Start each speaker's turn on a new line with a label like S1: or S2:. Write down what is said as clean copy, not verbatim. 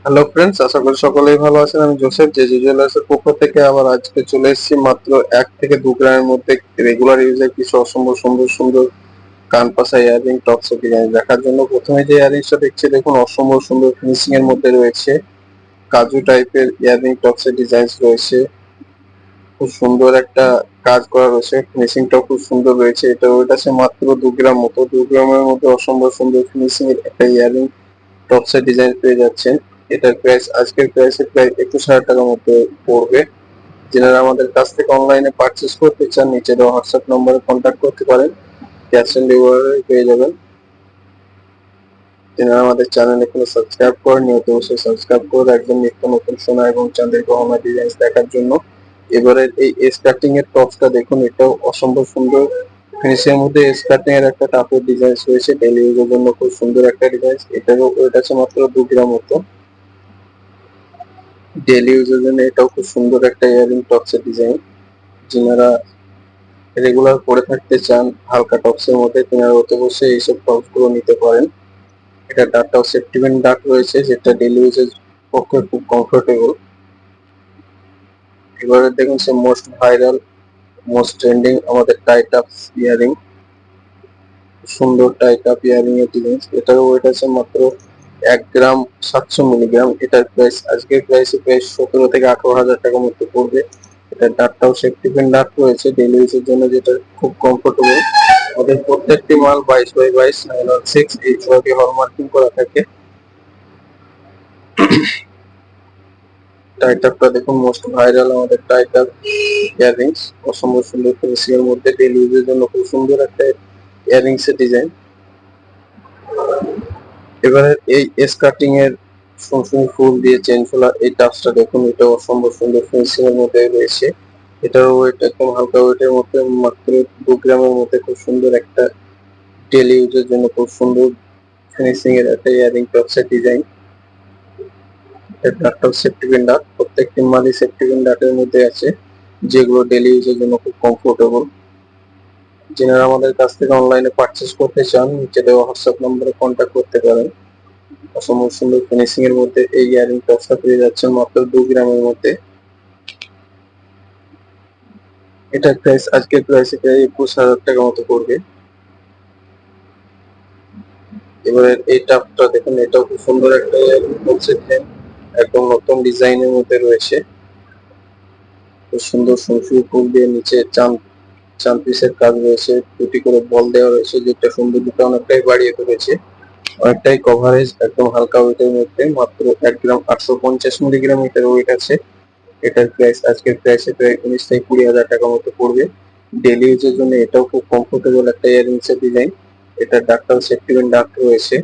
S1: Hello friends, আশা করি সকলেই ভালো আছেন। আমি জোসেফ, জেজি জুয়েলার্সের পক্ষ থেকে আবার আজকে চলে এসেছি মাত্র 1 থেকে 2 গ্রামের মধ্যে রেগুলার ইউজের কিছু অসম্ভব সুন্দর সুন্দর কানপাশা ইয়াররিং টপসের ডিজাইন দেখার জন্য। প্রথমে যে ইয়াররিংসটা দেখছি দেখুন, অসম্ভব সুন্দর ফিনিশিং এর মধ্যে রয়েছে। কাজু টাইপের ইয়াররিং টপসের ডিজাইন রয়েছে, খুব সুন্দর একটা কাজ করা রয়েছে, ফিনিশিংটাও খুব সুন্দর রয়েছে। এটা ওয়েট আছে মাত্র 2 গ্রাম মতো। 2 গ্রামের মধ্যে অসম্ভব সুন্দর ফিনিশিং এর একটা ইয়াররিং টপসের ডিজাইন পেয়ে যাচ্ছেন। এটার প্রাইস আজকের প্রাইসে প্রায় 21,000 টাকার মধ্যে পড়বে। যারা আমাদের কাছ থেকে অনলাইনে পারচেস করতে চান, নিচে দেওয়া হোয়াটসঅ্যাপ নম্বরে কন্ট্যাক্ট করতে পারেন, ক্যাশ অন ডেলিভারি পেয়ে যাবেন। যারা আমাদের চ্যানেল এখনো সাবস্ক্রাইব করেননি, অতি অবশ্যই সাবস্ক্রাইব করে রাখবেন নিত্য নতুন সোনা এবং চাঁদের গহনা ডিজাইন দেখার জন্য। এবারে এই এস কাটিং এর টপসটা দেখুন, এটাও অসম্ভব সুন্দর ফিনিশিং এর মধ্যে এস কাটিং এর একটা কাপড় ডিজাইন রয়েছে। ডেলি ইউজের জন্য খুব সুন্দর একটা ডিজাইন। এটারও ওয়েট আছে মাত্র 2 গ্রাম মতো। ডেলি ইউজের জন্য এটাও খুব সুন্দর একটা ইয়ারিং টপসের ডিজাইন। যিনারা রেগুলার পরে থাকতে চান হালকা টপসের মধ্যে, তিনারা অতি অবশ্যই এইসব টপস গুলো নিতে পারেন। এটা ডাটটাও সেফটি পিন ডাট রয়েছে, যেটা ডেলি ইউজের পক্ষে খুব কমফোর্টেবল। এবারে দেখুন সে মোস্ট ভাইরাল, মোস্ট ট্রেন্ডিং আমাদের টাইট আপ ইয়ারিং। সুন্দর টাইট আপ ইয়ারিং এর ডিজাইন। এটার ওয়েট আছে মাত্র 1 গ্রাম 700 মিলিগ্রাম। এটার প্রাইস আজকের প্রাইসে প্রায় 17 থেকে 18,000 টাকার মধ্যে পড়বে। এটার ডাটটাও সেফটি পিন ডাট রয়েছে ডেলি ইউজের জন্য, যেটা খুব কমফোর্টেবল। ওদের প্রত্যেকটি মাল 22x22 916 এইচওয়াইডি হলমার্কিং করা থাকে। টাইট আপটা দেখুন, মোস্ট ভাইরাল আমাদের টাইট আপ ইয়াররিংস। অসম্ভব সুন্দর ফিনিশিং এর মধ্যে ডেলি ইউজের জন্য খুব সুন্দর একটা ইয়াররিংস এর ডিজাইন। এবারে এই এস কাটিং এর সুন্দর ফুল দিয়ে চেন খোলা এই টাচটা দেখুন, এটা অসম্ভব সুন্দর ফিনিশিং এর মধ্যে রয়েছে। এটার ওয়েট একদম হালকা ওয়েটের মধ্যে, মাত্র 2 গ্রামের মধ্যে খুব সুন্দর একটা ডেলি ইউজের জন্য খুব সুন্দর ফিনিশিং এর একটা ইয়ারিং টপসের ডিজাইন। ডাটটাও সেফটি পিন ডাট, প্রত্যেকটি মালই সেফটি পিন ডাটের মধ্যে আছে, যেগুলো ডেলি ইউজের জন্য খুব কমফোর্টেবল। যারা আমাদের কাছ থেকে অনলাইনে পারচেস করতে চান, নিচে দেওয়া হোয়াটসঅ্যাপ নম্বরে কন্ট্যাক্ট করতে পারেন। অসম্ভব সুন্দর ফিনিশিং এর মধ্যে এই ইয়ারিং টপসটা পেয়ে যাচ্ছেন মাত্র 2 গ্রামের মধ্যে। এটার প্রাইস আজকের প্রাইসে প্রায় 21,000 টাকার মতো পড়বে। এবারে এই টাপটা দেখুন, এটাও খুব সুন্দর একটা ইয়ারিং টপসের ডিজাইন, একদম নতুন ডিজাইনের মধ্যে রয়েছে। খুব সুন্দর সুরসুরি ফুল দিয়ে নিচে চান পিসের কাজ রয়েছে, দুটি করে বল দেওয়া রয়েছে, যেটা সৌন্দর্যটা অনেকটাই বাড়িয়ে তুলেছে। অনেকটাই কভারেজ, একদম হালকা ওয়েটের মধ্যে, মাত্র 1 গ্রাম 850 মিলিগ্রাম এটার ওয়েট আছে। এটার প্রাইস আজকের প্রাইসে প্রায় 19 থেকে 20,000 টাকার মতো পড়বে। ডেলি ইউজের জন্য এটাও খুব কমফোর্টেবল একটা ইয়াররিংস এর ডিজাইন। এটার ডাক্তার সেফটি পিন ডাক্ট রয়েছে।